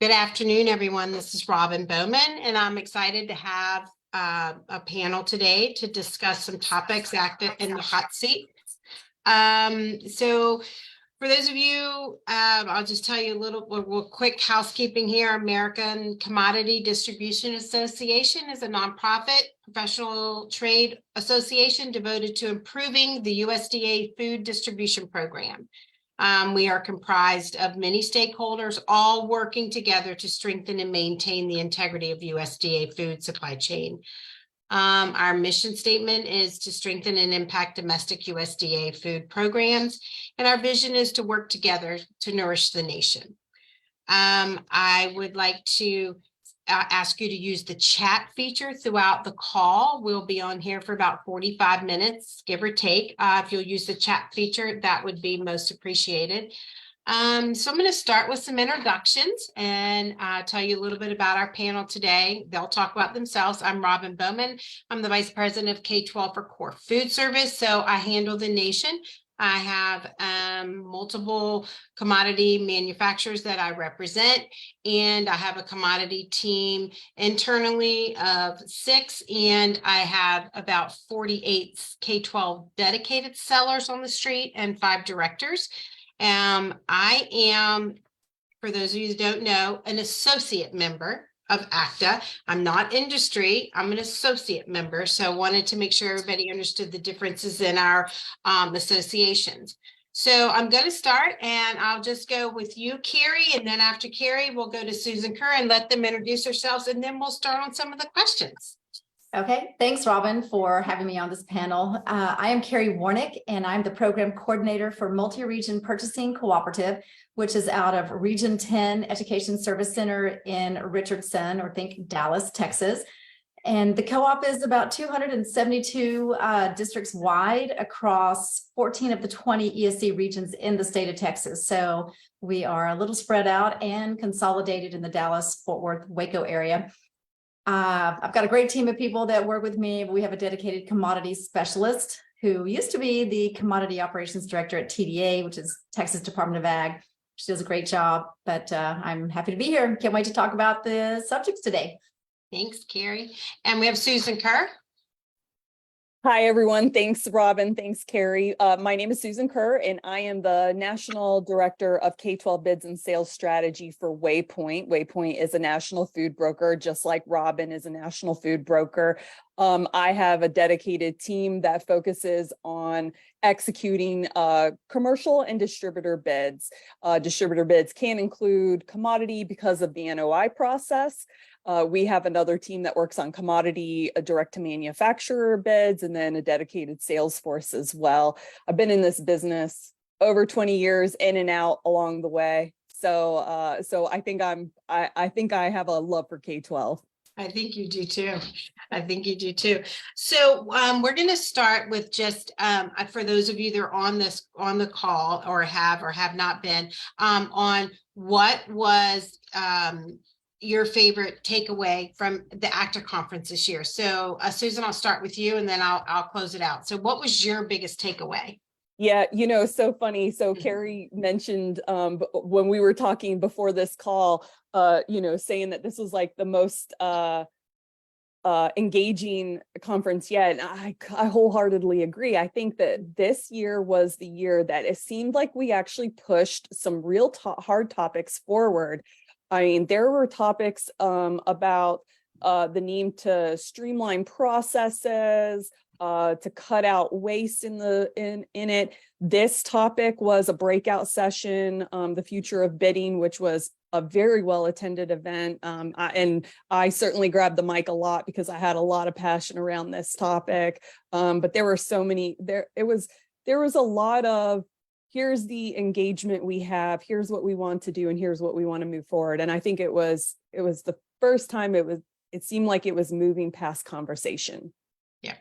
Good afternoon, everyone. This is Robin Bowman, and I'm excited to have a panel today to discuss some topics active in the hot seat. So for those of you, I'll just tell you a little quick housekeeping here. American Commodity Distribution Association is a nonprofit professional trade association devoted to improving the USDA food distribution program. We are comprised of many stakeholders, all working together to strengthen and maintain the integrity of USDA food supply chain. Our mission statement is to strengthen and impact domestic USDA food programs, and our vision is to work together to nourish the nation. I would like to ask you to use the chat feature throughout the call. We'll be on here for about 45 minutes, give or take. If you'll use the chat feature, that would be most appreciated. So I'm going to start with some introductions and tell you a little bit about our panel today. They'll talk about themselves. I'm Robin Bowman. I'm the Vice President of K-12 for Core Food Service. So I handle the nation. I have multiple commodity manufacturers that I represent, and I have a commodity team internally of 6, and I have about 48 K-12 dedicated sellers on the street and 5 directors. I am, for those of you who don't know, an associate member of ACDA. I'm not industry, I'm an associate member. So I wanted to make sure everybody understood the differences in our associations. So I'm going to start, and I'll just go with you, Carrie, and then after Carrie, we'll go to Susan Kerr and let them introduce themselves, and then we'll start on some of the questions. Okay, thanks, Robin, for having me on this panel. I am Carrie Warnick, and I'm the program coordinator for Multi-Region Purchasing Cooperative, which is out of Region 10 Education Service Center in Richardson, or think Dallas, Texas. And the co-op is about 272 districts wide across 14 of the 20 ESC regions in the state of Texas. So we are a little spread out and consolidated in the Dallas, Fort Worth, Waco area. I've got a great team of people that work with me. We have a dedicated commodity specialist who used to be the commodity operations director at TDA, which is Texas Department of Ag. She does a great job, but I'm happy to be here. Can't wait to talk about the subjects today. Thanks, Carrie. And we have Susan Kerr. Hi, everyone. Thanks, Robin. Thanks, Carrie. My name is Susan Kerr, and I am the National Director of K-12 Bids and Sales Strategy for Waypoint. Waypoint is a national food broker, just like Robin is a national food broker. I have a dedicated team that focuses on executing commercial and distributor bids. Distributor bids can include commodity because of the NOI process. We have another team that works on commodity direct to manufacturer bids, and then a dedicated sales force as well. I've been in this business over 20 years, in and out along the way. So I think I have a love for K-12. I think you do too. I think you do too. So we're going to start with just for those of you that are on the call or have not been on what was your favorite takeaway from the ACDA conference this year. So Susan, I'll start with you, and then I'll close it out. So what was your biggest takeaway? Yeah, so funny. So Carrie mentioned when we were talking before this call, saying that this was like the most engaging conference yet. And I wholeheartedly agree. I think that this year was the year that it seemed like we actually pushed some real hard topics forward. I mean, there were topics about the need to streamline processes, to cut out waste in it. This topic was a breakout session, the future of bidding, which was a very well attended event. And I certainly grabbed the mic a lot because I had a lot of passion around this topic. But there were so many, there was a lot of, here's the engagement we have, here's what we want to do, and here's what we want to move forward. And I think it was the first time it seemed like it was moving past conversation. Yeah,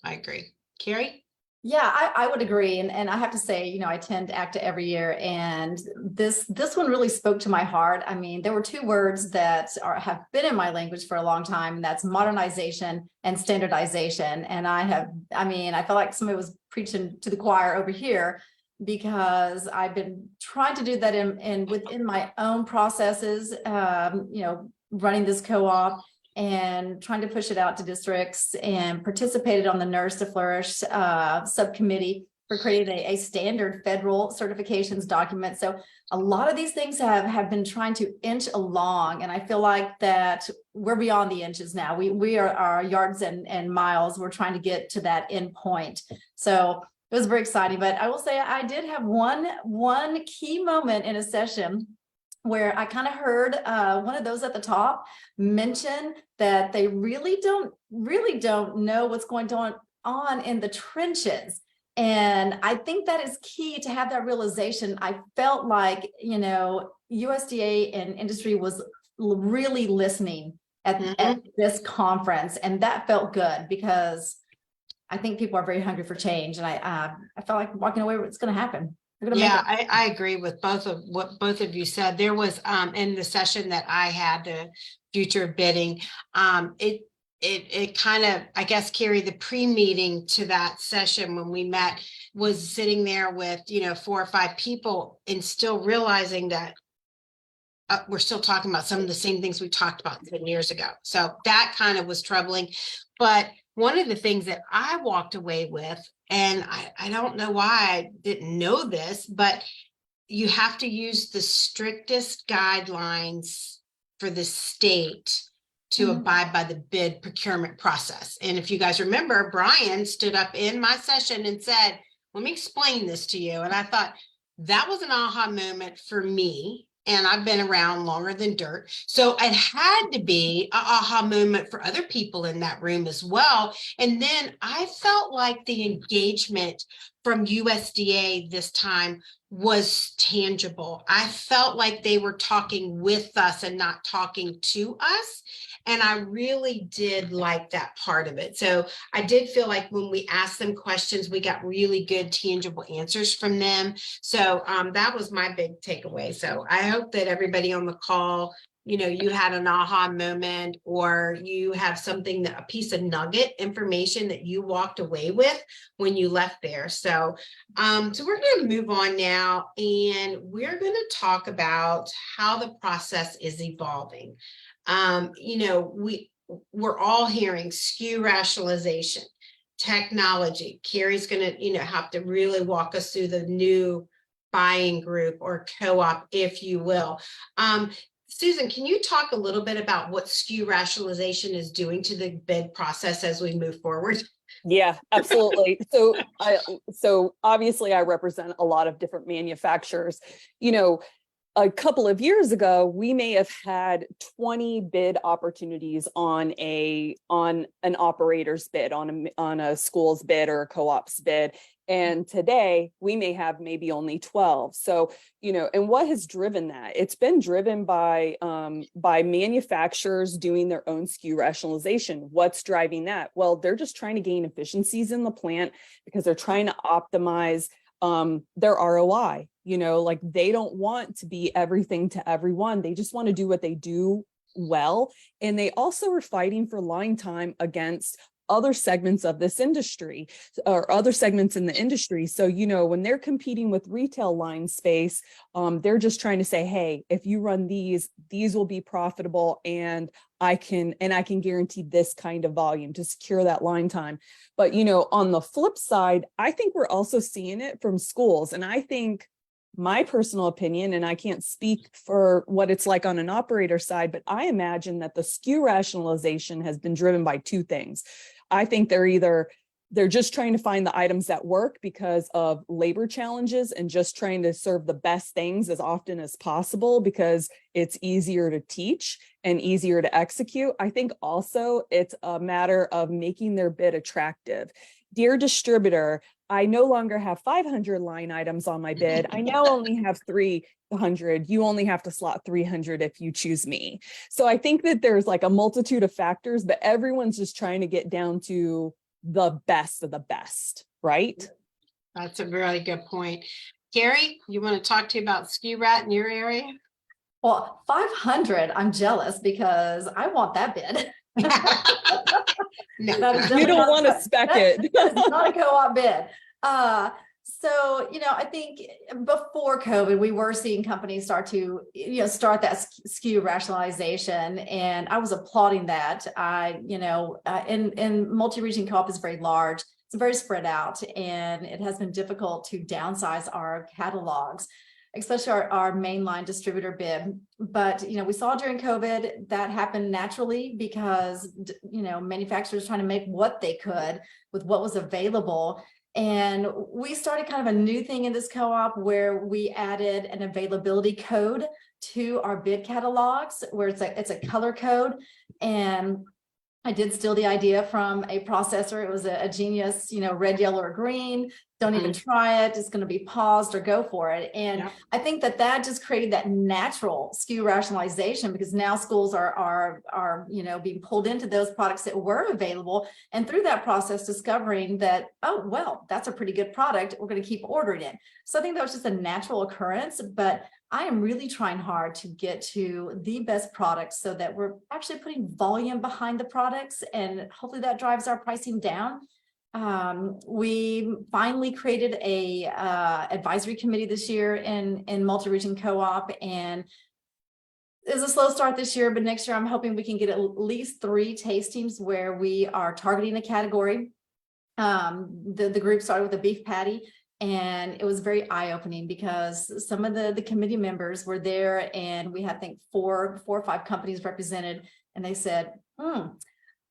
I agree. Carrie? Yeah, I would agree. And I have to say, I attend ACDA every year, and this one really spoke to my heart. I mean, there were 2 words that have been in my language for a long time, and that's modernization and standardization. And I felt like somebody was preaching to the choir over here, because I've been trying to do that in within my own processes, running this co-op and trying to push it out to districts, and participated on the Nurse to Flourish subcommittee for creating a standard federal certifications document. So a lot of these things have been trying to inch along, and I feel like that we're beyond the inches now. We are our yards and miles. We're trying to get to that end point. So it was very exciting. But I will say I did have one key moment in a session where I kind of heard one of those at the top mention that they really don't know what's going on in the trenches. And I think that is key to have that realization. I felt like, USDA and industry was really listening at this conference, and that felt good because I think people are very hungry for change. And I felt like walking away, it's going to happen. Yeah, I agree with both of what both of you said. There was in the session that I had, the future of bidding, it kind of, I guess, Carrie, the pre-meeting to that session when we met was sitting there with 4 or 5 people and still realizing that we're still talking about some of the same things we talked about 10 years ago. So that kind of was troubling. But one of the things that I walked away with, and I don't know why I didn't know this, but you have to use the strictest guidelines for the state to abide by the bid procurement process. And if you guys remember, Brian stood up in my session and said, let me explain this to you. And I thought that was an aha moment for me. And I've been around longer than dirt. So it had to be an aha moment for other people in that room as well. And then I felt like the engagement from USDA this time was tangible. I felt like they were talking with us and not talking to us. And I really did like that part of it. So I did feel like when we asked them questions, we got really good, tangible answers from them. So that was my big takeaway. So I hope that everybody on the call, you had an aha moment, or you have something, a piece of nugget information that you walked away with when you left there. So, so we're going to move on now, and we're going to talk about how the process is evolving. We're all hearing SKU rationalization, technology. Carrie's going to, have to really walk us through the new buying group or co-op, if you will. Susan, can you talk a little bit about what SKU rationalization is doing to the bid process as we move forward? Yeah, absolutely. So obviously I represent a lot of different manufacturers. A couple of years ago, we may have had 20 bid opportunities on an operator's bid, on a school's bid or a co-op's bid. And today we may have maybe only 12. So, and what has driven that? It's been driven by manufacturers doing their own SKU rationalization. What's driving that? Well, they're just trying to gain efficiencies in the plant because they're trying to optimize their ROI. Like they don't want to be everything to everyone. They just want to do what they do well. And they also are fighting for line time against other segments of this industry, or other segments in the industry. So, when they're competing with retail line space, they're just trying to say, hey, if you run these will be profitable, and I can guarantee this kind of volume to secure that line time. But, on the flip side, I think we're also seeing it from schools. And I think, my personal opinion, and I can't speak for what it's like on an operator side, but I imagine that the SKU rationalization has been driven by 2 things. I think they're just trying to find the items that work because of labor challenges, and just trying to serve the best things as often as possible because it's easier to teach and easier to execute. I think also it's a matter of making their bid attractive. Dear distributor, I no longer have 500 line items on my bid. I now only have 300. You only have to slot 300 if you choose me. So I think that there's like a multitude of factors, but everyone's just trying to get down to the best of the best, right? That's a really good point. Carrie, you want to talk to you about SKU rat in your area? Well, 500, I'm jealous because I want that bid. No, you don't want to spec it. That's not a co-op bid. So, I think before COVID, we were seeing companies start to, start that SKU rationalization, and I was applauding that. And multi-region co-op is very large. It's very spread out, and it has been difficult to downsize our catalogs, especially our mainline distributor bid. But, we saw during COVID that happened naturally because, manufacturers trying to make what they could with what was available. And we started kind of a new thing in this co-op where we added an availability code to our bid catalogs, where it's a color code. And I did steal the idea from a processor. It was a genius, red, yellow, or green. Don't even try it. It's going to be paused or go for it. And I think that just created that natural SKU rationalization, because now schools are being pulled into those products that were available. And through that process, discovering that, oh, well, that's a pretty good product. We're going to keep ordering it. So I think that was just a natural occurrence, but I am really trying hard to get to the best products so that we're actually putting volume behind the products, and hopefully that drives our pricing down. We finally created a advisory committee this year in multi-region co-op, and it was a slow start this year, but next year I'm hoping we can get at least 3 tastings where we are targeting a category. The group started with a beef patty, and it was very eye-opening because some of the committee members were there, and we had, I think, 4 or 5 companies represented, and they said,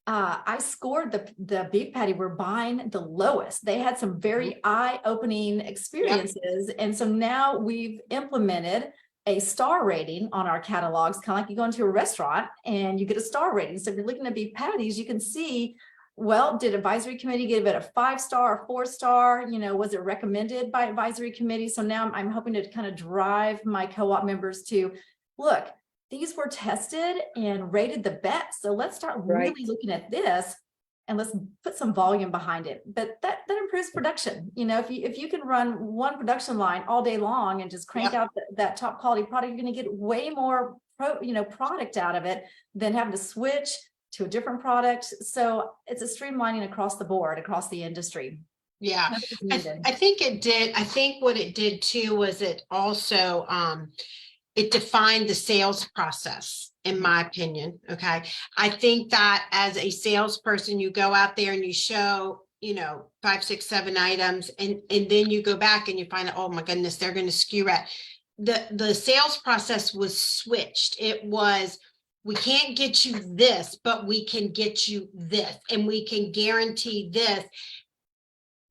I scored the beef patty we're buying the lowest. They had some very eye-opening experiences. And so now we've implemented a star rating on our catalogs, kind of like you go into a restaurant and you get a star rating. So if you're looking at beef patties, you can see, well, did advisory committee give it a 5-star or 4-star? Was it recommended by advisory committee? So now I'm hoping to kind of drive my co-op members to look. These were tested and rated the best. So let's start really looking at this, and let's put some volume behind it. But that improves production. If you can run one production line all day long and just crank out that top quality product, you're going to get way more product out of it than having to switch to a different product. So it's a streamlining across the board, across the industry. Yeah, I think it did. I think what it did too was it also it defined the sales process, in my opinion. Okay. I think that as a salesperson, you go out there and you show, 5, 6, 7 items, and then you go back and you find out, oh my goodness, they're going to skew at the sales process was switched. It was, we can't get you this, but we can get you this, and we can guarantee this.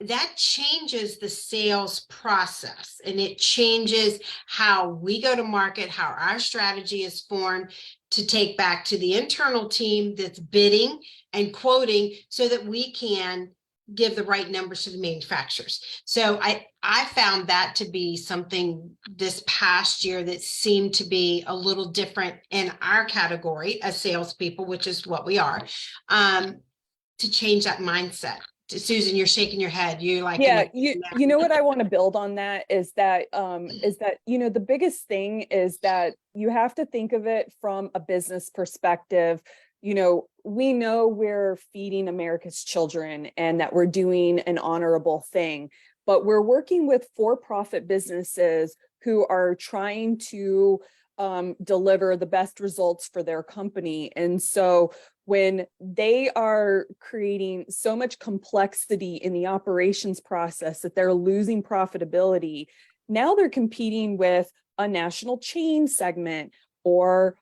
That changes the sales process, and it changes how we go to market, how our strategy is formed to take back to the internal team that's bidding and quoting, so that we can give the right numbers to the manufacturers. So I found that to be something this past year that seemed to be a little different in our category as salespeople, which is what we are, to change that mindset. Susan, you're shaking your head. You like, yeah, you know what I want to build on that is that the biggest thing is that you have to think of it from a business perspective. We know we're feeding America's children and that we're doing an honorable thing, but we're working with for-profit businesses who are trying to deliver the best results for their company. And so when they are creating so much complexity in the operations process that they're losing profitability, now they're competing with a national chain segment or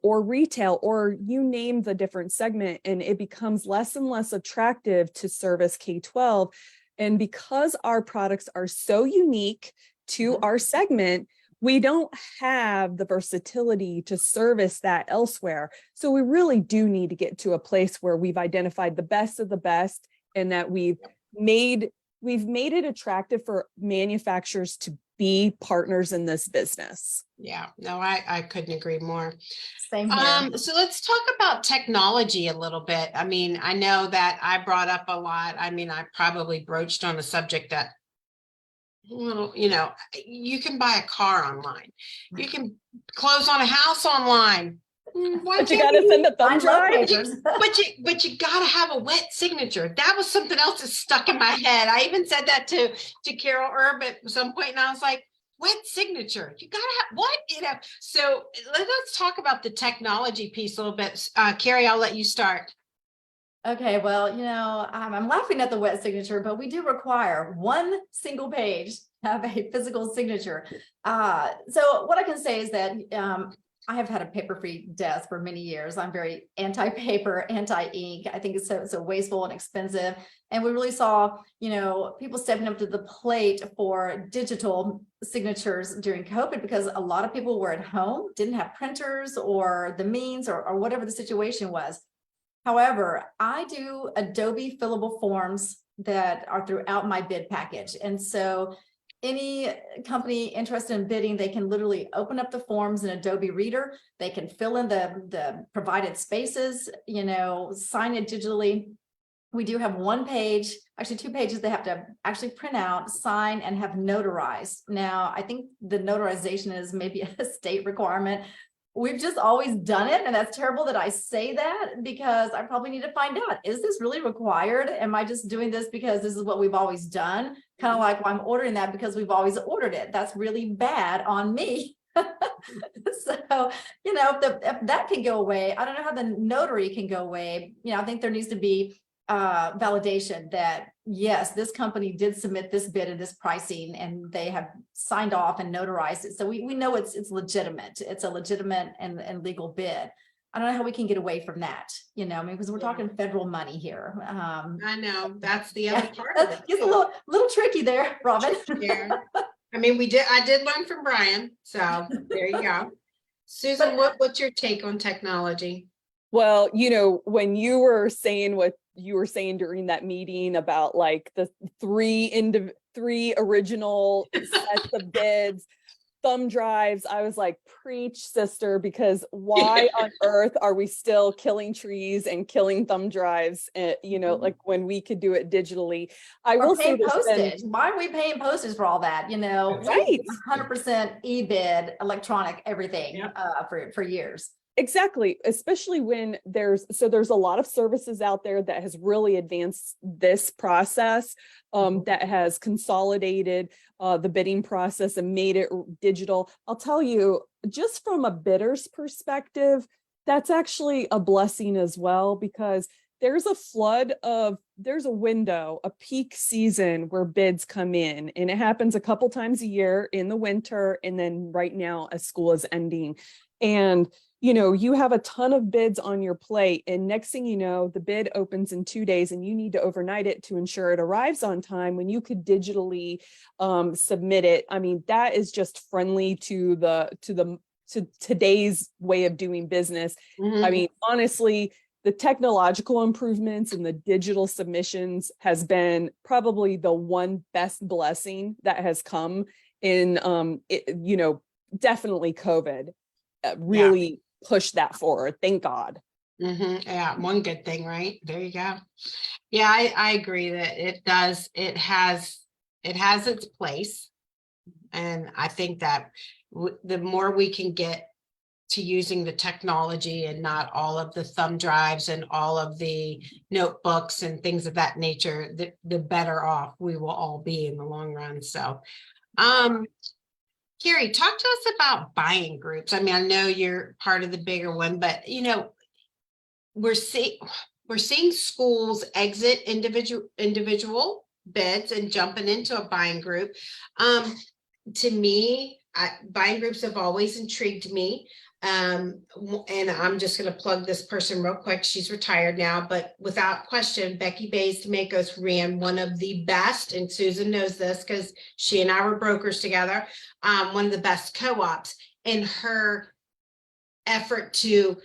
retail, or you name the different segment, and it becomes less and less attractive to service K-12. And because our products are so unique to our segment, we don't have the versatility to service that elsewhere. So we really do need to get to a place where we've identified the best of the best, and that we've made it attractive for manufacturers to be partners in this business. Yeah, no, I couldn't agree more. Same here. So let's talk about technology a little bit. I mean, I know that I brought up a lot. I mean, I probably broached on a subject that, you can buy a car online. You can close on a house online. Why But you can't gotta we- send a I thumb love drive. papers. but you gotta have a wet signature. That was something else that stuck in my head. I even said that to Carol Erb at some point, and I was like, wet signature. You gotta have what? So let's talk about the technology piece a little bit. Carrie, I'll let you start. Okay, well, I'm laughing at the wet signature, but we do require one single page to have a physical signature. So what I can say is that I have had a paper-free desk for many years. I'm very anti-paper, anti-ink. I think it's so wasteful and expensive. And we really saw, people stepping up to the plate for digital signatures during COVID because a lot of people were at home, didn't have printers or the means or whatever the situation was. However, I do Adobe fillable forms that are throughout my bid package. And so any company interested in bidding, they can literally open up the forms in Adobe Reader. They can fill in the provided spaces, sign it digitally. We do have one page, actually 2 pages they have to actually print out, sign, and have notarized. Now, I think the notarization is maybe a state requirement. We've just always done it. And that's terrible that I say that because I probably need to find out, is this really required? Am I just doing this because this is what we've always done? Kind of like, well, I'm ordering that because we've always ordered it. That's really bad on me. So, if that can go away, I don't know how the notary can go away. I think there needs to be validation that yes, this company did submit this bid and this pricing and they have signed off and notarized it. So we know it's legitimate. It's a legitimate and legal bid. I don't know how we can get away from that, because we're talking federal money here. I know that's the other part of it. It's a little tricky there, Robin. Yeah. I mean, I did learn from Brian. So there you go. Susan, what's your take on technology? Well, when you were saying what you were saying during that meeting about like the three original sets of bids, thumb drives, I was like, preach, sister, because why on earth are we still killing trees and killing thumb drives? Like when we could do it digitally. I will say postage. Why are we paying postage for all that? Right. 100% e-bid, electronic, everything for years. Exactly, especially when there's a lot of services out there that has really advanced this process, that has consolidated the bidding process and made it digital. I'll tell you, just from a bidder's perspective, that's actually a blessing as well, because there's a window, a peak season where bids come in, and it happens a couple times a year in the winter, and then right now as school is ending. And you have a ton of bids on your plate, and next thing you know, the bid opens in 2 days and you need to overnight it to ensure it arrives on time when you could digitally submit it. I mean, that is just friendly to today's way of doing business. Mm-hmm. I mean, honestly, the technological improvements and the digital submissions has been probably the one best blessing that has come in, definitely COVID really pushed that forward. Thank God. Mm-hmm. Yeah, one good thing, right? There you go. Yeah, I agree that it does. It has its place, and I think that the more we can get to using the technology and not all of the thumb drives and all of the notebooks and things of that nature, the better off we will all be in the long run. So, Carrie, talk to us about buying groups. I mean, I know you're part of the bigger one, but we're seeing schools exit individual bids and jumping into a buying group. To me, buying groups have always intrigued me. And I'm just going to plug this person real quick. She's retired now, but without question, Becky Bays D'Amicos ran one of the best, and Susan knows this because she and I were brokers together, one of the best co-ops, in her effort to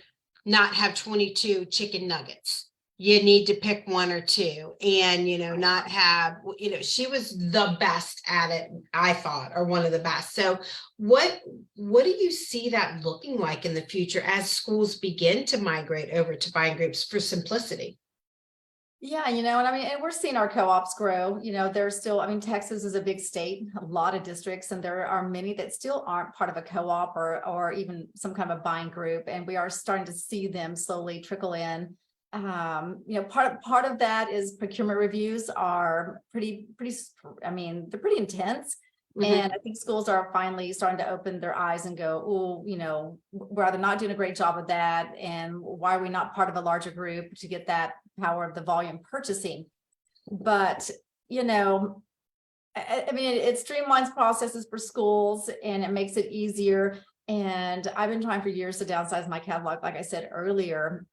not have 22 chicken nuggets. You need to pick 1 or 2 and, not have, she was the best at it, I thought, or one of the best. So what do you see that looking like in the future as schools begin to migrate over to buying groups for simplicity? Yeah, and I mean, and we're seeing our co-ops grow, there's still, I mean, Texas is a big state, a lot of districts, and there are many that still aren't part of a co-op or even some kind of a buying group. And we are starting to see them slowly trickle in. Part of that is procurement reviews are I mean, they're pretty intense. And I think schools are finally starting to open their eyes and go, oh, we're either not doing a great job of that. And why are we not part of a larger group to get that power of the volume purchasing? But, I mean, it streamlines processes for schools and it makes it easier. And I've been trying for years to downsize my catalog, like I said earlier.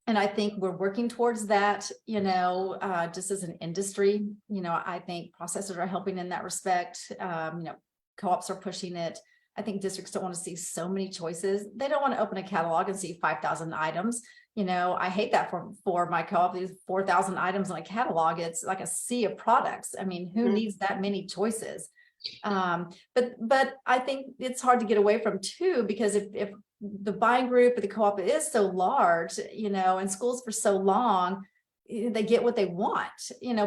And I think we're working towards that, just as an industry. I think processors are helping in that respect. Co-ops are pushing it. I think districts don't want to see so many choices. They don't want to open a catalog and see 5,000 items. I hate that for my co-op. These 4,000 items in a catalog. It's like a sea of products. I mean, who needs that many choices? But I think it's hard to get away from too, because if the buying group or the co-op is so large, and schools for so long, they get what they want,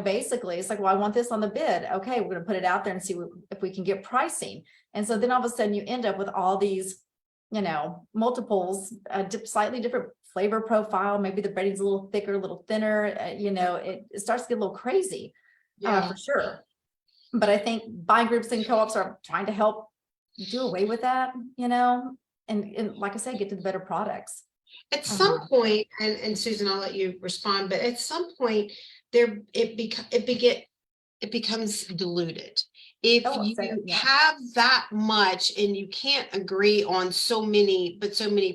basically. It's like, well, I want this on the bid. Okay, we're going to put it out there and see if we can get pricing. And so then all of a sudden you end up with all these, multiples, slightly different flavor profile. Maybe the breading's a little thicker, a little thinner, it starts to get a little crazy, for sure. But I think buying groups and co-ops are trying to help do away with that, and like I said, get to the better products. At some point, and Susan, I'll let you respond, but at some point it becomes diluted. If you have that much and you can't agree on so many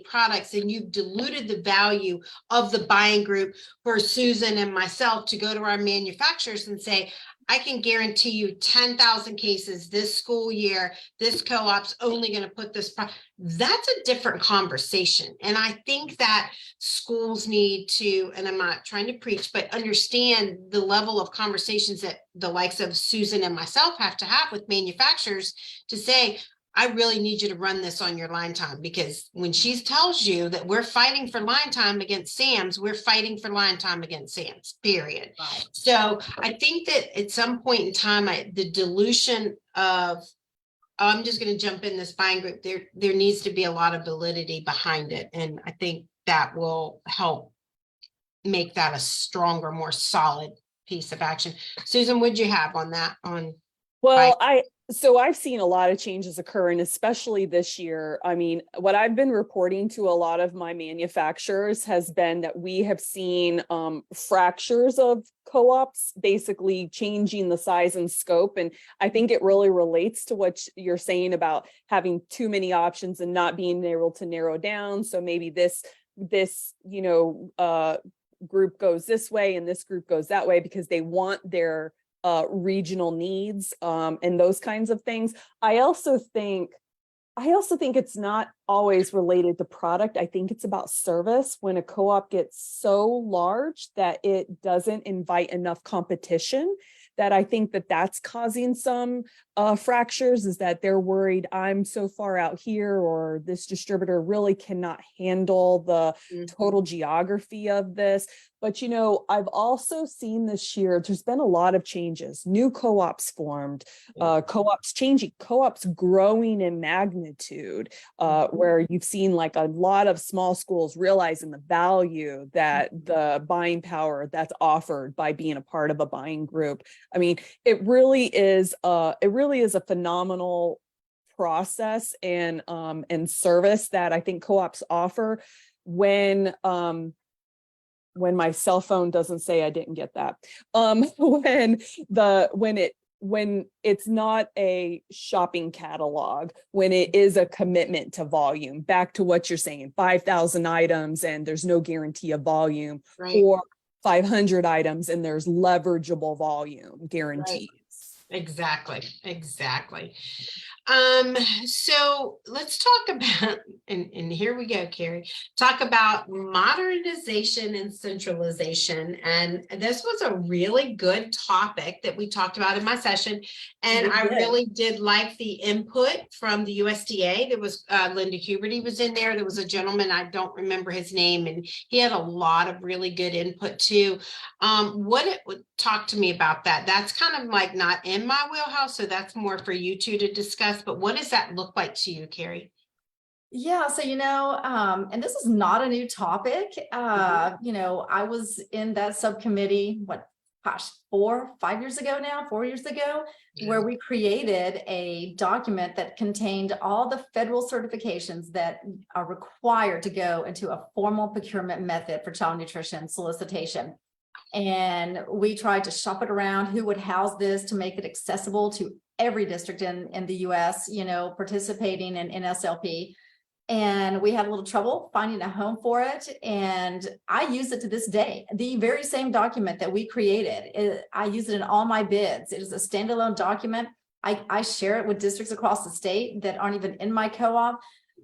products, and you've diluted the value of the buying group for Susan and myself to go to our manufacturers and say, I can guarantee you 10,000 cases this school year, this co-op's only going to put this. That's a different conversation. And I think that schools need to, and I'm not trying to preach, but understand the level of conversations that the likes of Susan and myself have to have with manufacturers to say, I really need you to run this on your line time, because when she tells you that we're fighting for line time against Sam's, we're fighting for line time against Sam's, period. Right. So I think that at some point in time, the dilution of, I'm just going to jump in this buying group, there needs to be a lot of validity behind it. And I think that will help make that a stronger, more solid piece of action. Susan, what'd you have on that? Well, so I've seen a lot of changes occur, and especially this year. I mean, what I've been reporting to a lot of my manufacturers has been that we have seen fractures of co-ops basically changing the size and scope. And I think it really relates to what you're saying about having too many options and not being able to narrow down. So maybe this group goes this way and this group goes that way because they want their regional needs and those kinds of things. I also think it's not always related to product. I think it's about service. When a co-op gets so large that it doesn't invite enough competition, that I think that's causing some fractures, is that they're worried, I'm so far out here, or this distributor really cannot handle the total geography of this. But, I've also seen this year, there's been a lot of changes, new co-ops formed, co-ops changing, co-ops growing in magnitude, where you've seen like a lot of small schools realizing the value that the buying power that's offered by being a part of a buying group. I mean, it really is a phenomenal process and service that I think co-ops offer. When my cell phone doesn't say I didn't get that, when it's not a shopping catalog, when it is a commitment to volume, back to what you're saying, 5,000 items and there's no guarantee of volume, right, or 500 items and there's leverageable volume guarantees. Right. Exactly. So let's talk about, and here we go, Carrie, talk about modernization and centralization. And this was a really good topic that we talked about in my session. And We I did. really did like the input from the USDA. There was Linda Huberty was in there. There was a gentleman, I don't remember his name, and he had a lot of really good input too. What it would talk to me about that. That's kind of like not in my wheelhouse, so that's more for you two to discuss. But what does that look like to you, Carrie? Yeah, so and this is not a new topic. I was in that subcommittee, gosh, 5 years ago now, 4 years ago, where we created a document that contained all the federal certifications that are required to go into a formal procurement method for child nutrition solicitation. And we tried to shop it around who would house this to make it accessible to every district in the US, participating in NSLP. And we had a little trouble finding a home for it. And I use it to this day. The very same document that we created, I use it in all my bids. It is a standalone document. I share it with districts across the state that aren't even in my co-op.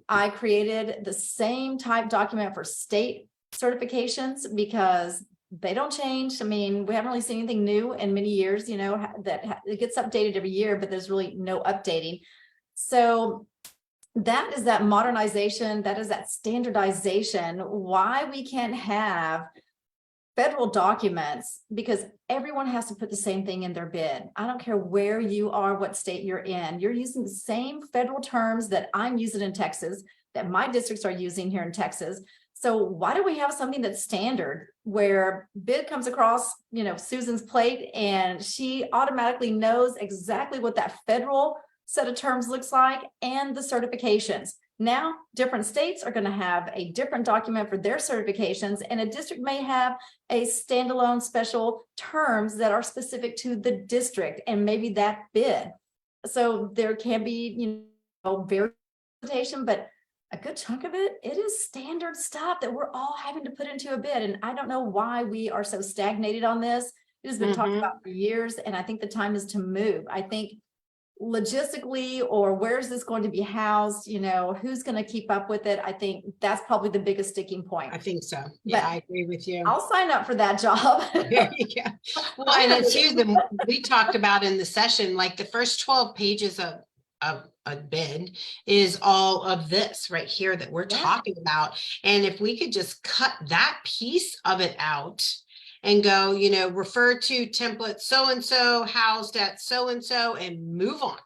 I created the same type document for state certifications because they don't change. I mean, we haven't really seen anything new in many years, that it gets updated every year, but there's really no updating. So that is that modernization, that is that standardization, why we can't have federal documents, because everyone has to put the same thing in their bid. I don't care where you are, what state you're in, you're using the same federal terms that I'm using in Texas, that my districts are using here in Texas. So why do we have something that's standard where bid comes across, Susan's plate and she automatically knows exactly what that federal set of terms looks like and the certifications? Now, different states are going to have a different document for their certifications, and a district may have a standalone special terms that are specific to the district and maybe that bid. So there can be, variation, but a good chunk of it is standard stuff that we're all having to put into a bid. And I don't know why we are so stagnated on this. It has been talked about for years, and I think the time is to move. I think logistically, or where's this going to be housed, who's going to keep up with it? I think that's probably the biggest sticking point. I think so. Yeah, I agree with you. I'll sign up for that job. Yeah. Well, and it's Susan, we talked about in the session, like the first 12 pages of a bid is all of this right here that we're talking about. And if we could just cut that piece of it out and go, refer to template so-and-so housed at so-and-so and move on,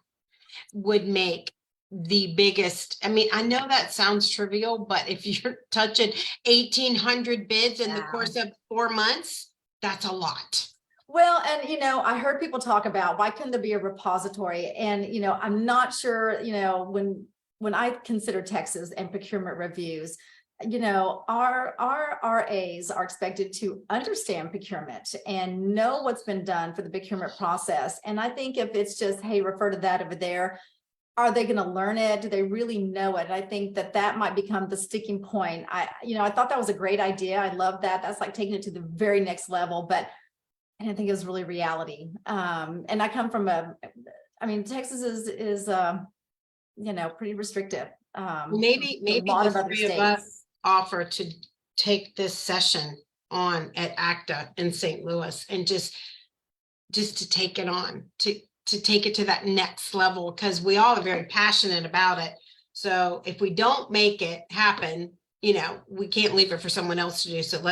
would make the biggest. I mean, I know that sounds trivial, but if you're touching 1,800 bids in the course of 4 months, that's a lot. Well, and, I heard people talk about why couldn't there be a repository? And, I'm not sure, when I consider Texas and procurement reviews, our RAs are expected to understand procurement and know what's been done for the procurement process. And I think if it's just, hey, refer to that over there, are they going to learn it? Do they really know it? I think that might become the sticking point. I thought that was a great idea. I love that. That's like taking it to the very next level, but I didn't think it was really reality. And I come from Texas is pretty restrictive. Maybe a lot the of other three of states us offer to take this session on at ACDA in St. Louis and just to take it on, to take it to that next level, because we all are very passionate about it. So if we don't make it happen, we can't leave it for someone else to do. So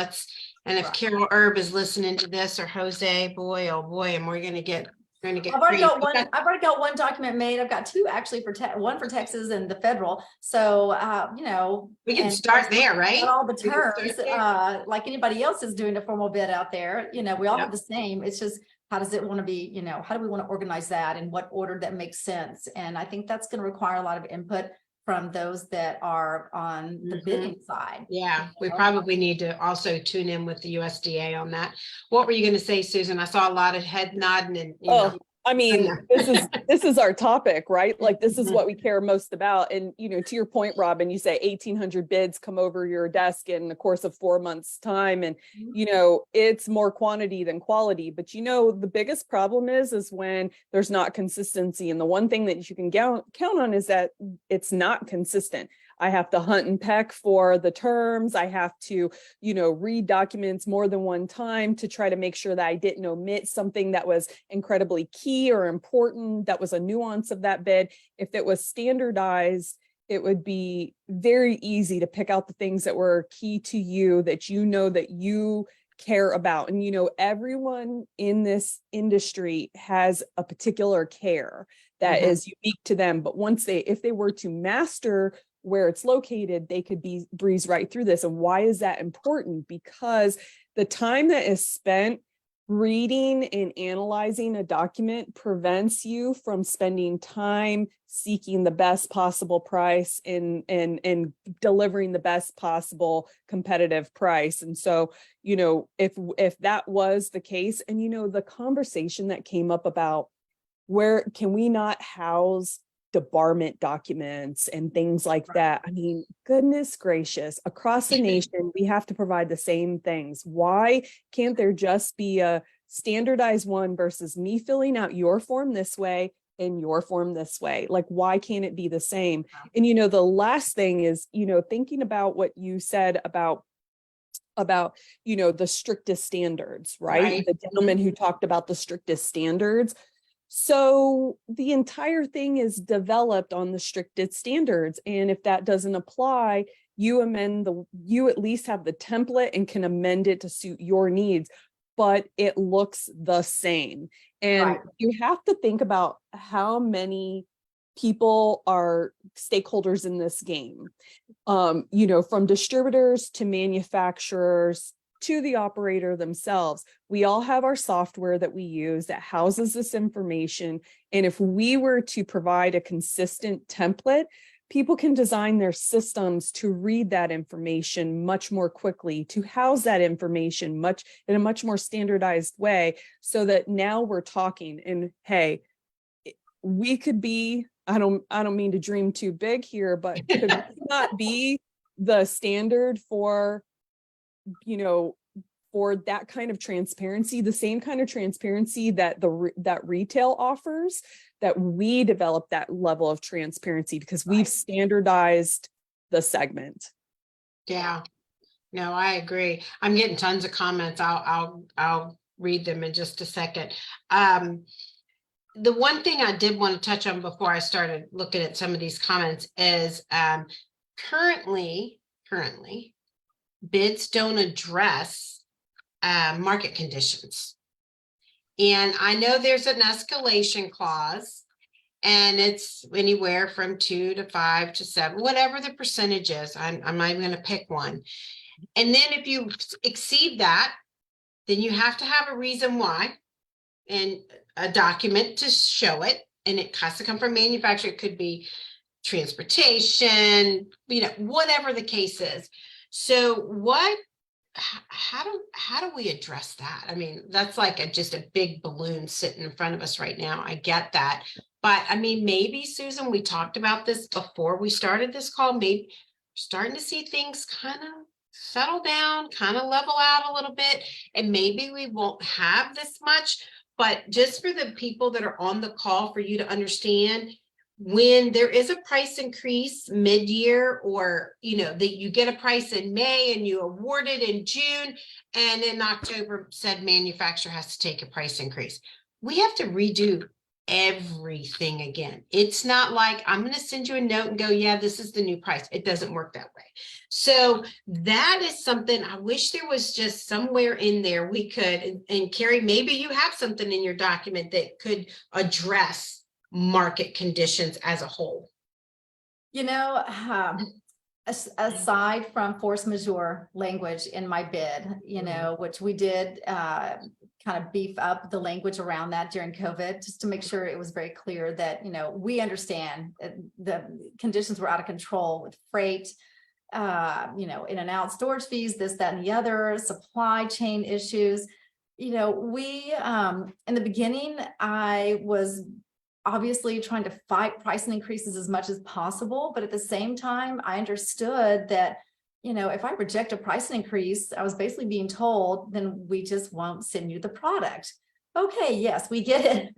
and if Carol Erb is listening to this, or Jose, boy, oh boy, and we're going to get I've already got one document made. I've got two actually one for Texas and the federal. So, we can start there, right? All the terms, like anybody else is doing a formal bid out there, we all have the same. It's just, how does it want to be, how do we want to organize that, and what order that makes sense? And I think that's going to require a lot of input from those that are on the bidding side. Yeah, we probably need to also tune in with the USDA on that. What were you going to say, Susan? I saw a lot of head nodding and I mean, this is our topic, right? Like, this is what we care most about. And, to your point, Robin, you say 1,800 bids come over your desk in the course of 4 months' time. And, it's more quantity than quality. But, the biggest problem is when there's not consistency. And the one thing that you can count on is that it's not consistent. I have to hunt and peck for the terms. I have to, read documents more than one time to try to make sure that I didn't omit something that was incredibly key or important, that was a nuance of that bid. If it was standardized, it would be very easy to pick out the things that were key to you, that that you care about. And, everyone in this industry has a particular care that is unique to them. But if they were to master where it's located, they could breeze right through this. And why is that important? Because the time that is spent reading and analyzing a document prevents you from spending time seeking the best possible price and delivering the best possible competitive price. And so, if that was the case, and the conversation that came up about where can we not house debarment documents and things like that. I mean, goodness gracious, across the nation, we have to provide the same things. Why can't there just be a standardized one versus me filling out your form this way and your form this way? Like, why can't it be the same? And, the last thing is, thinking about what you said about the strictest standards, right? The gentleman who talked about the strictest standards. So the entire thing is developed on the strictest standards. And if that doesn't apply, you at least have the template and can amend it to suit your needs, but it looks the same. And you have to think about how many people are stakeholders in this game, from distributors to manufacturers to the operator themselves. We all have our software that we use that houses this information. And if we were to provide a consistent template, people can design their systems to read that information much more quickly, to house that information in a much more standardized way, so that now we're talking. And hey, we could be, I don't mean to dream too big here, but could we not be the standard for that kind of transparency, the same kind of transparency that that retail offers, that we develop that level of transparency because we've standardized the segment. Yeah, no, I agree. I'm getting tons of comments. I'll read them in just a second. The one thing I did want to touch on before I started looking at some of these comments is currently bids don't address market conditions. And I know there's an escalation clause, and it's anywhere from 2 to 5 to 7, whatever the percentage is. I'm not even going to pick one. And then if you exceed that, then you have to have a reason why and a document to show it. And it has to come from manufacturer. It could be transportation, whatever the case is. So how do we address that? I mean, that's like just a big balloon sitting in front of us right now. I get that. But I mean, maybe, Susan, we talked about this before we started this call. Maybe we're starting to see things kind of settle down, kind of level out a little bit. And maybe we won't have this much. But just for the people that are on the call, for you to understand, when there is a price increase mid-year, or that you get a price in May and you award it in June, and in October said manufacturer has to take a price increase, we have to redo everything again. It's not like I'm going to send you a note and go, yeah, this is the new price. It doesn't work that way. So that is something I wish there was just somewhere in there we could, and Carrie, maybe you have something in your document that could address market conditions as a whole. Aside from force majeure language in my bid, which we did kind of beef up the language around that during COVID, just to make sure it was very clear that, we understand the conditions were out of control with freight, in and out storage fees, this, that, and the other, supply chain issues. we, in the beginning, I was obviously trying to fight pricing increases as much as possible. But at the same time, I understood that, if I reject a price increase, I was basically being told, then we just won't send you the product. Okay, yes, we get it.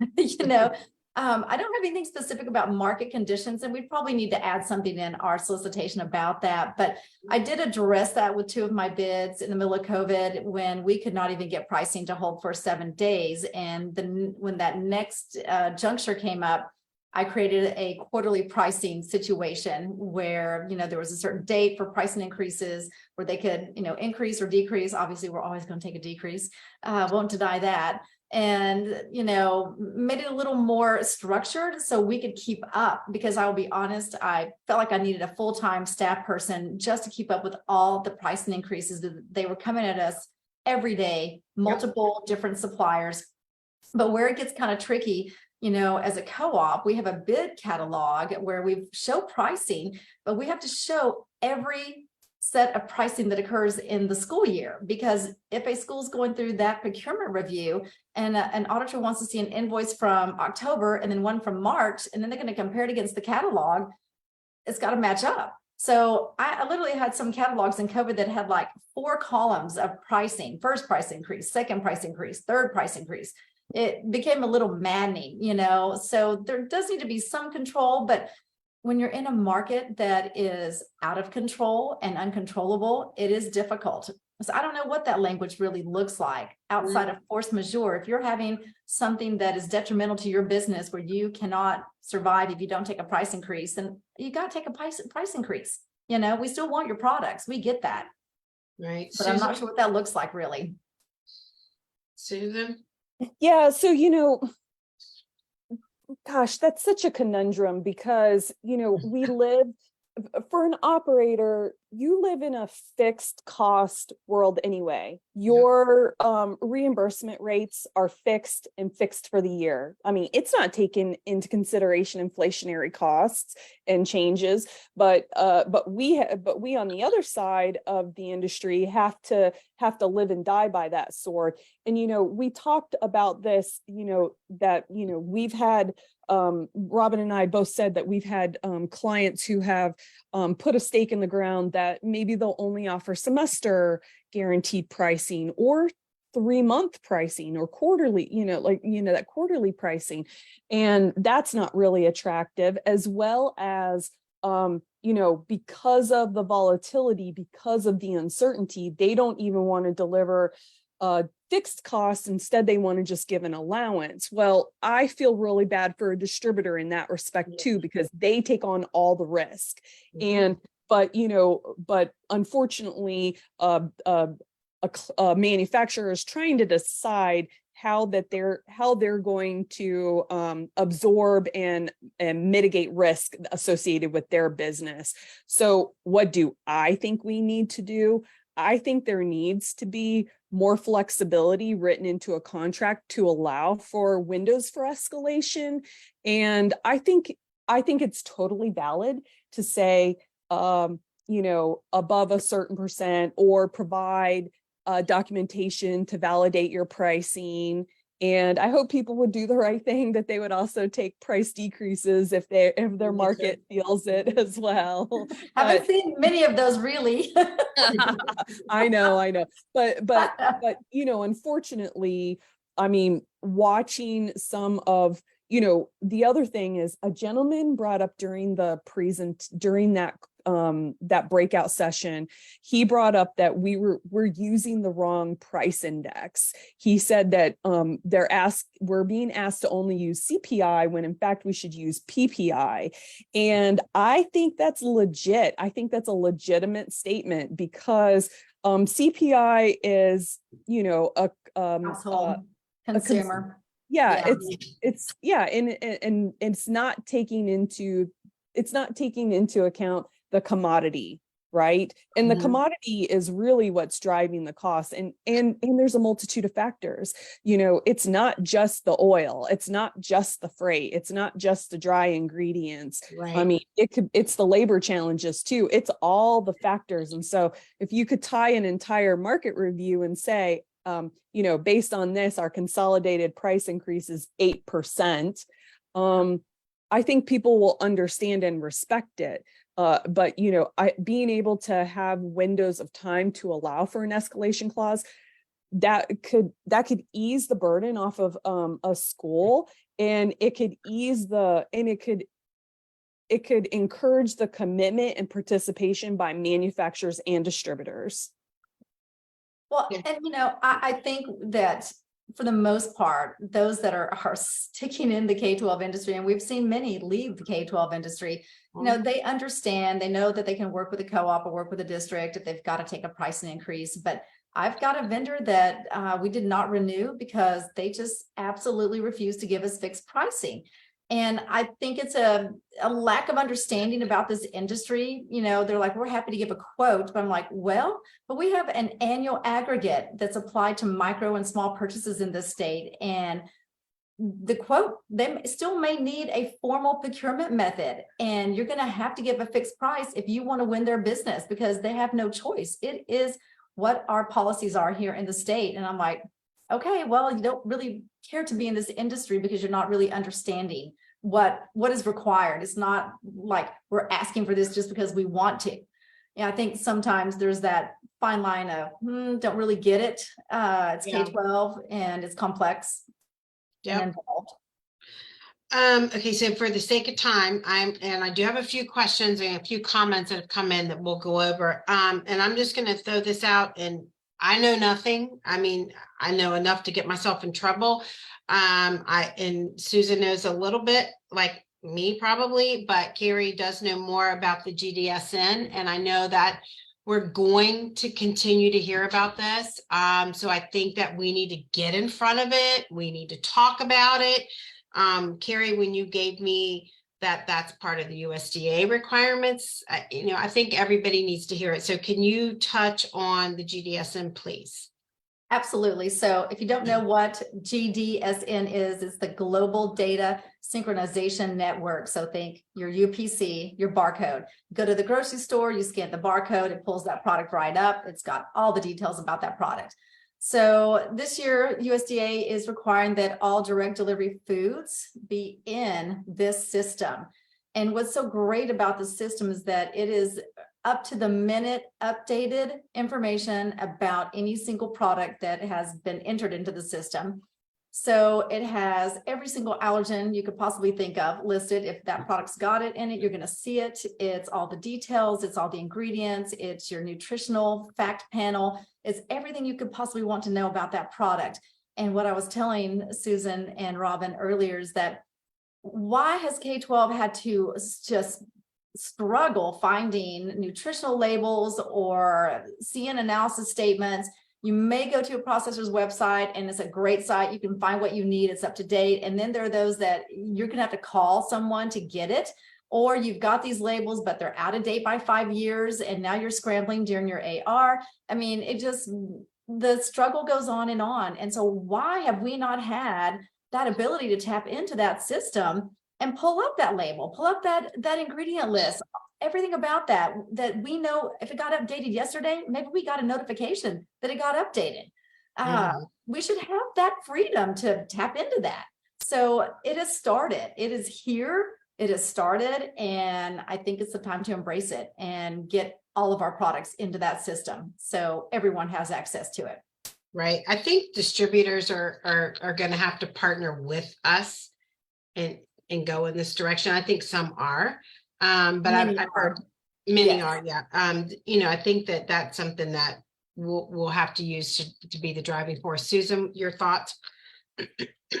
I don't have anything specific about market conditions, and we probably need to add something in our solicitation about that. But I did address that with 2 of my bids in the middle of COVID when we could not even get pricing to hold for 7 days. And then when that next juncture came up, I created a quarterly pricing situation where, there was a certain date for pricing increases where they could, increase or decrease. Obviously, we're always going to take a decrease. Won't deny that. And, made it a little more structured so we could keep up, because I will be honest, I felt like I needed a full-time staff person just to keep up with all the pricing increases that they were coming at us every day, multiple different suppliers. But where it gets kind of tricky, as a co-op, we have a bid catalog where we show pricing, but we have to show every set of pricing that occurs in the school year. Because if a school is going through that procurement review and an auditor wants to see an invoice from October and then one from March, and then they're going to compare it against the catalog, it's got to match up. So I literally had some catalogs in COVID that had like 4 columns of pricing: first price increase, second price increase, third price increase. It became a little maddening, so there does need to be some control. But when you're in a market that is out of control and uncontrollable, it is difficult. So I don't know what that language really looks like outside of force majeure. If you're having something that is detrimental to your business where you cannot survive if you don't take a price increase, then you got to take a price increase. We still want your products. We get that. Right. But I'm not sure what that looks like really. Susan? Yeah. So, gosh, that's such a conundrum because, we live, for an operator, you live in a fixed cost world anyway. Your reimbursement rates are fixed and fixed for the year. I mean, it's not taken into consideration inflationary costs and changes, but we on the other side of the industry have to live and die by that sword. And we talked about this, that we've had Robin and I both said that we've had clients who have put a stake in the ground that maybe they'll only offer semester guaranteed pricing or 3-month pricing or quarterly, that quarterly pricing. And that's not really attractive, as well as, because of the volatility, because of the uncertainty, they don't even want to deliver fixed costs. Instead, they want to just give an allowance. Well, I feel really bad for a distributor in that respect too, because they take on all the risk. But unfortunately, a manufacturer is trying to decide how they're going to absorb and mitigate risk associated with their business. So what do I think we need to do? I think there needs to be more flexibility written into a contract to allow for windows for escalation. And I think it's totally valid to say, above a certain percent, or provide documentation to validate your pricing. And I hope people would do the right thing, that they would also take price decreases if their market feels it as well. Haven't seen many of those really. I know. But unfortunately, I mean, watching some of, the other thing is, a gentleman brought up during that breakout session, he brought up that we're using the wrong price index. He said that we're being asked to only use CPI when in fact we should use PPI. And I think that's legit. I think that's a legitimate statement, because CPI is, a household consumer. It's and it's not taking into account the commodity, right? And the commodity is really what's driving the cost. And there's a multitude of factors. It's not just the oil, it's not just the freight, it's not just the dry ingredients. Right. I mean, it's the labor challenges too. It's all the factors. And so if you could tie an entire market review and say, based on this, our consolidated price increase is 8%. I think people will understand and respect it. But being able to have windows of time to allow for an escalation clause, that could ease the burden off of a school, and it could encourage the commitment and participation by manufacturers and distributors. Well, and I think that for the most part, those that are sticking in the K-12 industry, and we've seen many leave the K-12 industry, they understand, they know that they can work with a co-op or work with a district if they've got to take a pricing increase. But I've got a vendor that we did not renew because they just absolutely refused to give us fixed pricing. And I think it's a lack of understanding about this industry. They're like, we're happy to give a quote, but I'm like, well, but we have an annual aggregate that's applied to micro and small purchases in this state. And the quote, they still may need a formal procurement method. And you're going to have to give a fixed price if you want to win their business, because they have no choice. It is what our policies are here in the state. And I'm like, okay, well, you don't really care to be in this industry because you're not really understanding what is required. It's not like we're asking for this just because we want to. I think sometimes there's that fine line of don't really get it. It's K-12 and it's complex and involved. Okay, so for the sake of time, I do have a few questions and a few comments that have come in that we'll go over. And I'm just going to throw this out, and I know nothing. I mean, I know enough to get myself in trouble. And Susan knows a little bit, like me probably, but Carrie does know more about the GDSN, and I know that we're going to continue to hear about this. So I think that we need to get in front of it. We need to talk about it. Carrie, when you gave me that's part of the USDA requirements, I think everybody needs to hear it. So can you touch on the GDSN, please? Absolutely. So if you don't know what GDSN is, it's the Global Data Synchronization Network. So think your UPC, your barcode. Go to the grocery store, you scan the barcode, it pulls that product right up. It's got all the details about that product. So this year, USDA is requiring that all direct delivery foods be in this system. And what's so great about the system is that it is up to the minute updated information about any single product that has been entered into the system. So it has every single allergen you could possibly think of listed. If that product's got it in it, you're going to see it. It's all the details, it's all the ingredients, it's your nutritional fact panel, it's everything you could possibly want to know about that product. And what I was telling Susan and Robin earlier is that why has K-12 had to just struggle finding nutritional labels or CN analysis statements? You may go to a processor's website and it's a great site. You can find what you need. It's up to date. And then there are those that you're going to have to call someone to get it, or you've got these labels, but they're out of date by 5 years. And now you're scrambling during your AR. I mean, the struggle goes on. And so why have we not had that ability to tap into that system and pull up that label, pull up that ingredient list, everything about that we know? If it got updated yesterday, maybe we got a notification that it got updated. We should have that freedom to tap into that. So it has started. It is here. It has started. And I think it's the time to embrace it and get all of our products into that system so everyone has access to it. Right. I think distributors are going to have to partner with us and go in this direction. I think some are. But I've heard many are, yeah. I think that's something that we'll have to use to be the driving force. Susan, your thoughts?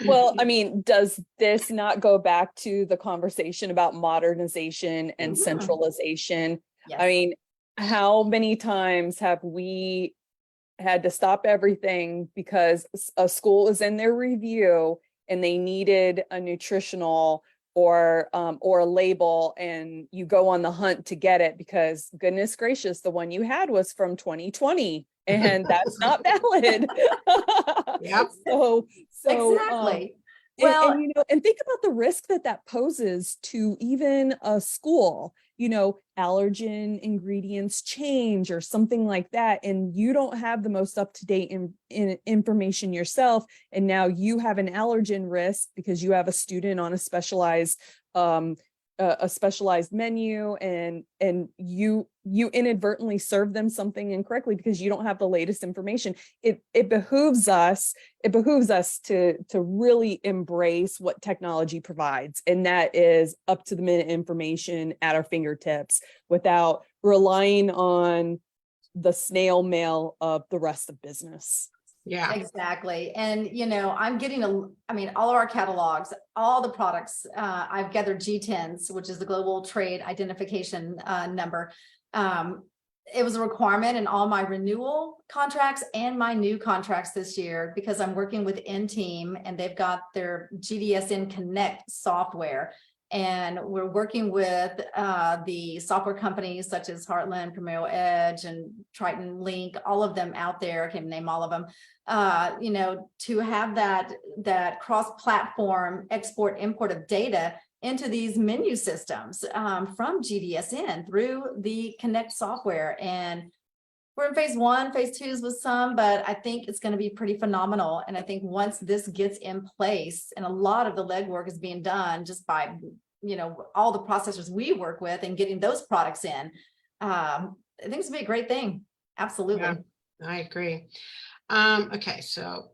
Well, I mean, does this not go back to the conversation about modernization and centralization? Yes. I mean, how many times have we had to stop everything because a school is in their review and they needed a nutritional or a label, and you go on the hunt to get it because goodness gracious, the one you had was from 2020 and that's not valid. Yep. So exactly. Well, and, and think about the risk that that poses to even a school, allergen ingredients change or something like that. And you don't have the most up-to-date information yourself. And now you have an allergen risk because you have a student on a specialized menu, and you inadvertently serve them something incorrectly because you don't have the latest information. It behooves us to really embrace what technology provides, and that is up to the minute information at our fingertips without relying on the snail mail of the rest of business. Yeah. Exactly. And, I'm getting all of our catalogs, all the products, I've gathered G10s, which is the Global Trade Identification number. It was a requirement in all my renewal contracts and my new contracts this year, because I'm working with N-Team and they've got their GDSN Connect software. And we're working with the software companies such as Heartland, Premier Edge, and Triton Link, all of them out there, I can't name all of them, to have that cross-platform export import of data into these menu systems from GDSN through the Connect software. And we're in phase 1, phase 2s with some, but I think it's going to be pretty phenomenal. And I think once this gets in place, and a lot of the legwork is being done just by, all the processors we work with and getting those products in, I think it's going to be a great thing. Absolutely. Yeah, I agree. Okay, so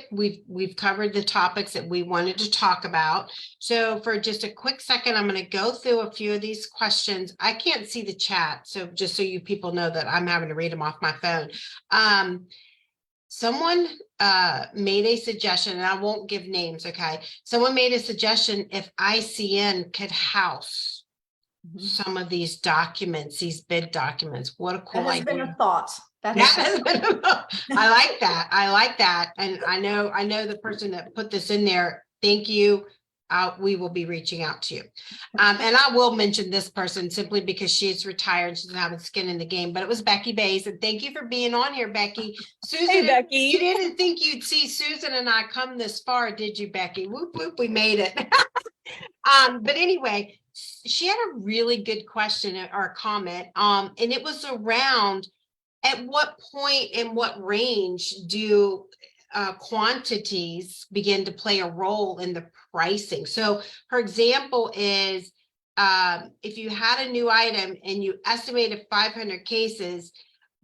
we've covered the topics that we wanted to talk about. So for just a quick second, I'm going to go through a few of these questions. I can't see the chat, so just so you people know that I'm having to read them off my phone. Someone made a suggestion, and I won't give names, okay? Someone made a suggestion if ICN could house some of these documents, these bid documents. What a cool That has idea. been a thought. I like that. I like that. And I know the person that put this in there. Thank you. We will be reaching out to you. And I will mention this person simply because she's retired. She doesn't have skin in the game, but it was Becky Bays. And thank you for being on here, Becky. Susan, Hey, Becky. you didn't think you'd see Susan and I come this far, did you, Becky? Whoop, whoop, we made it. But anyway, she had a really good question or comment. And it was around, at what point and what range do quantities begin to play a role in the pricing? So her example is, if you had a new item and you estimated 500 cases,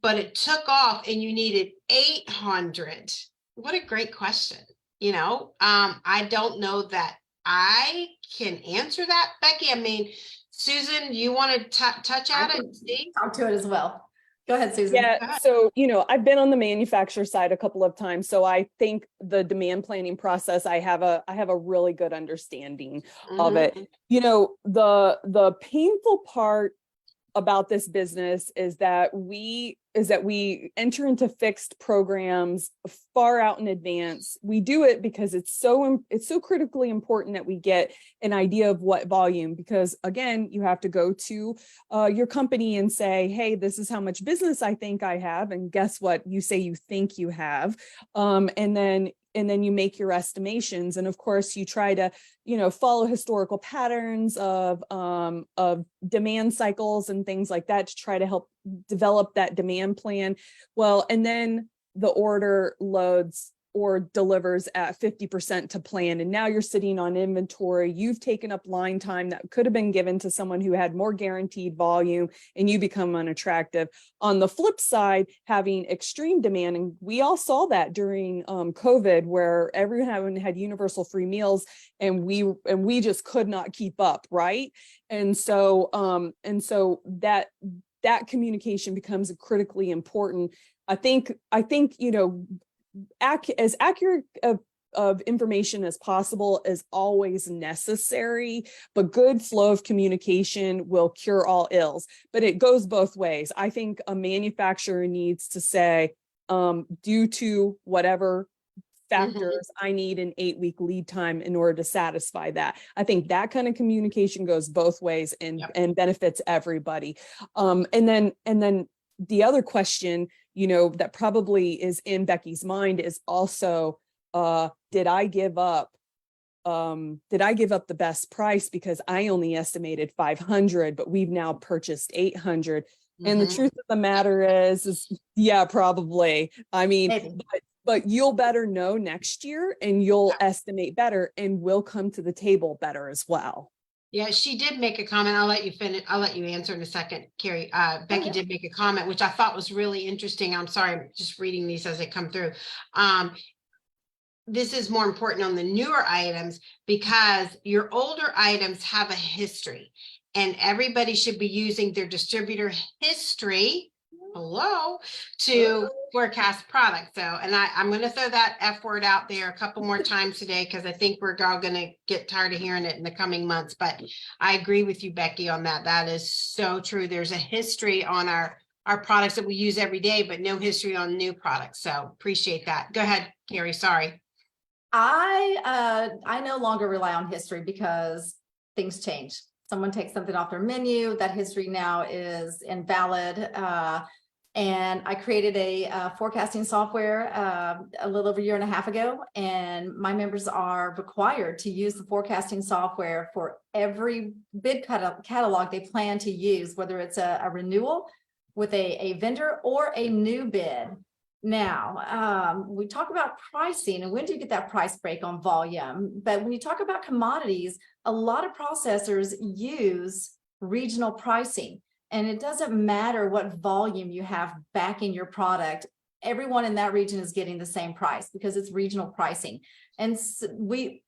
but it took off and you needed 800. What a great question. I don't know that I can answer that, Becky. I mean, Susan, you want to touch at it? See? Talk to it as well. Go ahead, Susan. Yeah, so, I've been on the manufacturer side a couple of times, so I think the demand planning process, I have a really good understanding of it. The painful part about this business is that we enter into fixed programs far out in advance. We do it because it's so critically important that we get an idea of what volume, because again, you have to go to your company and say, hey, this is how much business I think I have. And guess what? You say you think you have. And then you make your estimations. And of course you try to, follow historical patterns of demand cycles and things like that to try to help develop that demand plan. Well, and then the order loads or delivers at 50% to plan. And now you're sitting on inventory. You've taken up line time that could have been given to someone who had more guaranteed volume, and you become unattractive. On the flip side, having extreme demand, and we all saw that during COVID, where everyone had universal free meals, and we just could not keep up, right? And so that communication becomes critically important. I think as accurate of information as possible is always necessary, but good flow of communication will cure all ills. But it goes both ways. I think a manufacturer needs to say, due to whatever factors, I need an 8-week lead time in order to satisfy that. I think that kind of communication goes both ways and benefits everybody. And then the other question, that probably is in Becky's mind is also, did I give up the best price because I only estimated 500, but we've now purchased 800. And the truth of the matter is yeah, probably. I mean, Maybe. but you'll better know next year and you'll estimate better and we'll come to the table better as well. Yeah, she did make a comment. I'll let you finish. I'll let you answer in a second, Carrie. Becky did make a comment, which I thought was really interesting. I'm sorry, I'm just reading these as they come through. This is more important on the newer items because your older items have a history and everybody should be using their distributor history to forecast product. So, and I'm going to throw that F word out there a couple more times today because I think we're all going to get tired of hearing it in the coming months. But I agree with you, Becky, on that. That is so true. There's a history on our products that we use every day, but no history on new products. So appreciate that. Go ahead, Carrie. Sorry. I no longer rely on history because things change. Someone takes something off their menu, that history now is invalid. And I created a forecasting software a little over a year and a half ago, and my members are required to use the forecasting software for every bid catalog they plan to use, whether it's a renewal with a vendor or a new bid. Now, we talk about pricing and when do you get that price break on volume? But when you talk about commodities, a lot of processors use regional pricing, and it doesn't matter what volume you have back in your product. Everyone in that region is getting the same price because it's regional pricing. And so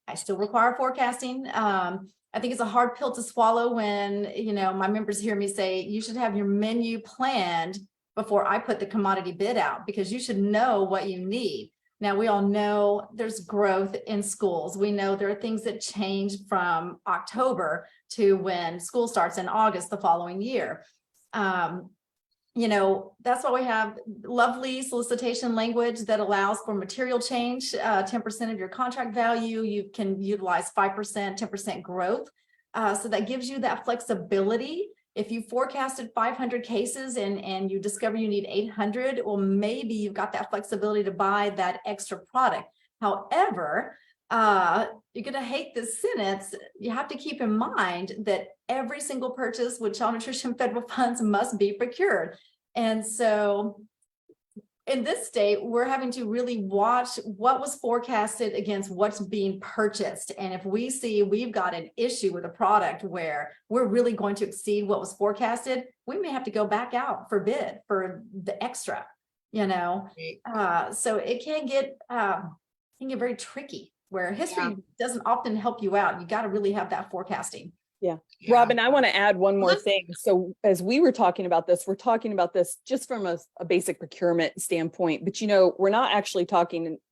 I still require forecasting. I think it's a hard pill to swallow when, my members hear me say, you should have your menu planned before I put the commodity bid out, because you should know what you need. Now, we all know there's growth in schools. We know there are things that change from October to when school starts in August the following year. That's why we have lovely solicitation language that allows for material change. 10% of your contract value, you can utilize 5%, 10% growth. So that gives you that flexibility. If you forecasted 500 cases and you discover you need 800, well, maybe you've got that flexibility to buy that extra product. However, you're going to hate this sentence. You have to keep in mind that every single purchase with Child Nutrition federal funds must be procured. And so in this state, we're having to really watch what was forecasted against what's being purchased. And if we see we've got an issue with a product where we're really going to exceed what was forecasted, we may have to go back out for bid for the extra, so it can get very tricky where history doesn't often help you out. You got to really have that forecasting. Yeah. Robin, I want to add one more thing. So as we were talking about this, we're talking about this just from a basic procurement standpoint, but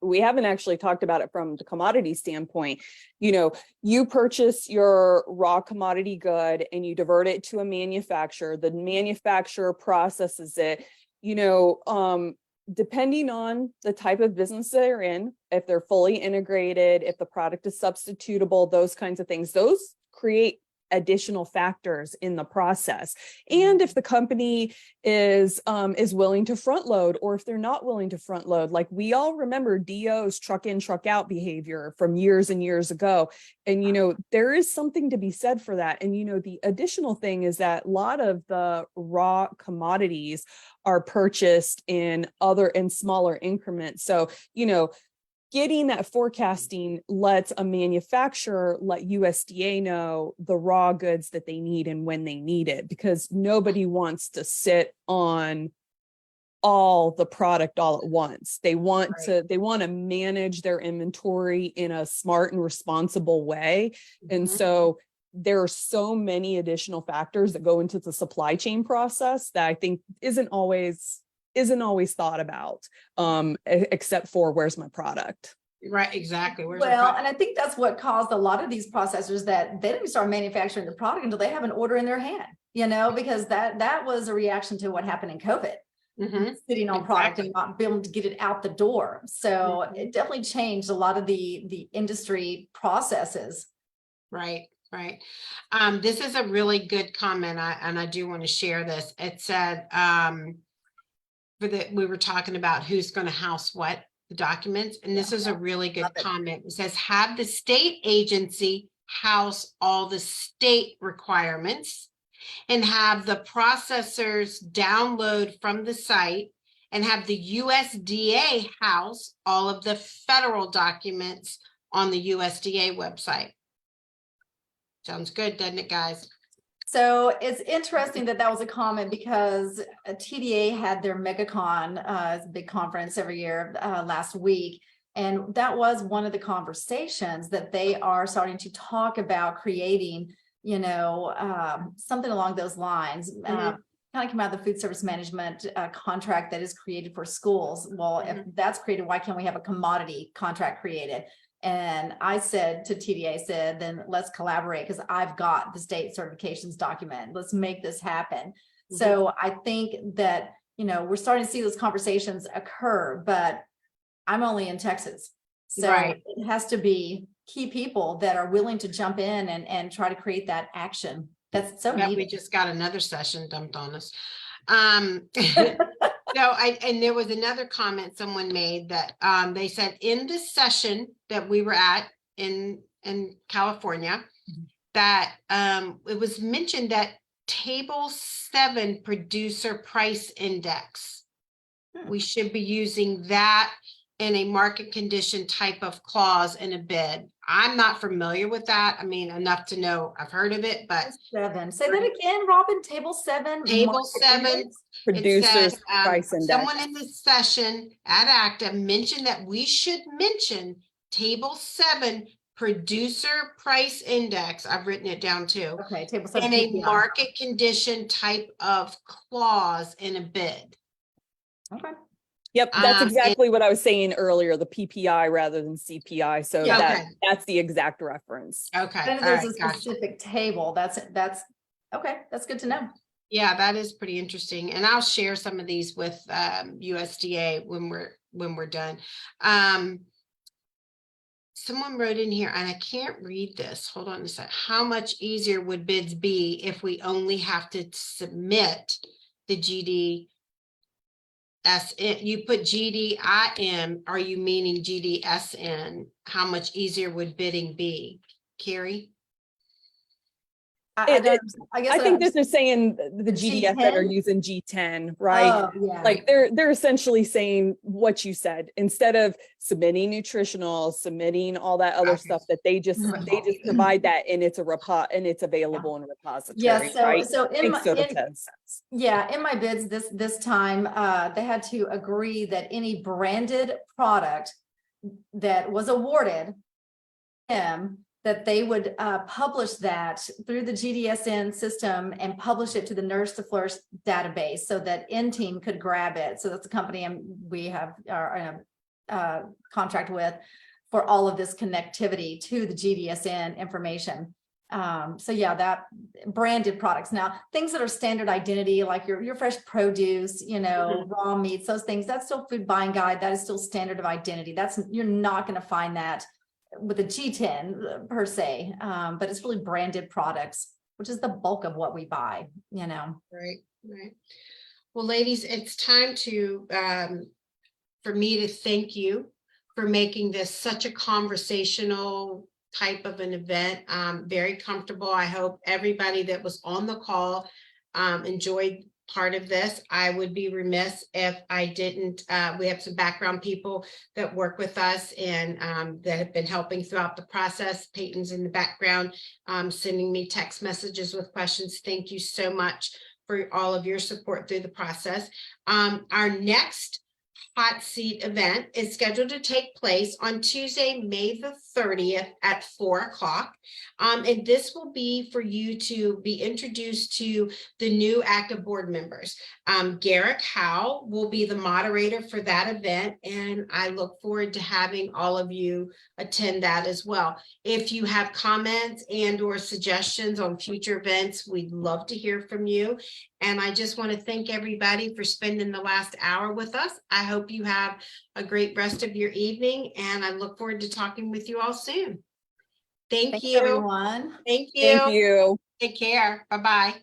we haven't actually talked about it from the commodity standpoint. You purchase your raw commodity good and you divert it to a manufacturer. The manufacturer processes it, depending on the type of business they're in, if they're fully integrated, if the product is substitutable, those kinds of things, those create additional factors in the process. And if the company is willing to front load, or if they're not willing to front load, like we all remember DO's truck in, truck out behavior from years and years ago. And, there is something to be said for that. And, the additional thing is that a lot of the raw commodities are purchased in smaller increments. So, getting that forecasting lets a manufacturer let USDA know the raw goods that they need and when they need it, because nobody wants to sit on all the product all at once. They want to manage their inventory in a smart and responsible way. And so there are so many additional factors that go into the supply chain process that I think isn't always thought about, except for where's my product. Right, exactly. And I think that's what caused a lot of these processors that they didn't start manufacturing the product until they have an order in their hand, because that was a reaction to what happened in COVID, sitting on product and not being able to get it out the door. So it definitely changed a lot of the industry processes. Right. This is a really good comment, and I do want to share this. It said, we were talking about who's going to house what the documents. And this is a really good Love it. comment. It says, have the state agency house all the state requirements and have the processors download from the site and have the USDA house all of the federal documents on the USDA website. Sounds good, doesn't it, guys? So it's interesting that that was a comment because TDA had their MegaCon, it's a big conference every year, last week. And that was one of the conversations that they are starting to talk about creating, you know, something along those lines. Kind of came out of the food service management contract that is created for schools. Well, if that's created, why can't we have a commodity contract created? And I said to TDA, said, then let's collaborate because I've got the state certifications document. Let's make this happen. So I think that, you know, we're starting to see those conversations occur, but I'm only in Texas. So it has to be key people that are willing to jump in and try to create that action. That's so neat. We just got another session dumped on us. And there was another comment someone made that they said in the session that we were at in California, that it was mentioned that table 7 producer price index, we should be using that in a market condition type of clause in a bid. I'm not familiar with that. I mean, enough to know I've heard of it, but 7. Say that again, Robin. Table 7. Table 7 Producers price index. Someone in the session at ACDA mentioned that we should mention table 7 producer price index. I've written it down too. Okay, table 7 in a PPI. market condition type of clause in a bid. Okay. Yep, that's exactly what I was saying earlier, the PPI rather than CPI. So that's the exact reference. Okay. Then there's a specific table. That's okay. That's good to know. Yeah, that is pretty interesting. And I'll share some of these with USDA when we're done. Someone wrote in here, and I can't read this. Hold on a sec. How much easier would bids be if we only have to submit the GDSN? You put GDIM, are you meaning GDSN? How much easier would bidding be? Carrie? I think this is saying the GDF that are using G10, right? Like they're essentially saying what you said. Instead of submitting nutritional, submitting all that other stuff, that they just provide that and it's available in a repository. So in my bids this time, they had to agree that any branded product that was awarded that they would publish that through the GDSN system and publish it to the Nurse to Flourish database so that N-Team could grab it. So that's a company we have our contract with for all of this connectivity to the GDSN information. So yeah, that branded products. Now, things that are standard identity, like your fresh produce, you know, raw meats, those things, that's still food buying guide. That is still standard of identity. You're not going to find that with a G10 per se, but it's really branded products, which is the bulk of what we buy, you know. Right. Well, ladies, it's time to for me to thank you for making this such a conversational type of an event. Very comfortable. I hope everybody that was on the call enjoyed part of this. I would be remiss if I didn't. We have some background people that work with us and that have been helping throughout the process. Peyton's in the background sending me text messages with questions. Thank you so much for all of your support through the process. Our next hot seat event is scheduled to take place on Tuesday, May the 30th at 4 o'clock. And this will be for you to be introduced to the new active board members. Garrick Howe will be the moderator for that event, and I look forward to having all of you attend that as well. If you have comments and or suggestions on future events, we'd love to hear from you. And I just want to thank everybody for spending the last hour with us. I hope you have a great rest of your evening, and I look forward to talking with you all soon. Thank you, everyone. Thank you. Thank you. Take care. Bye-bye.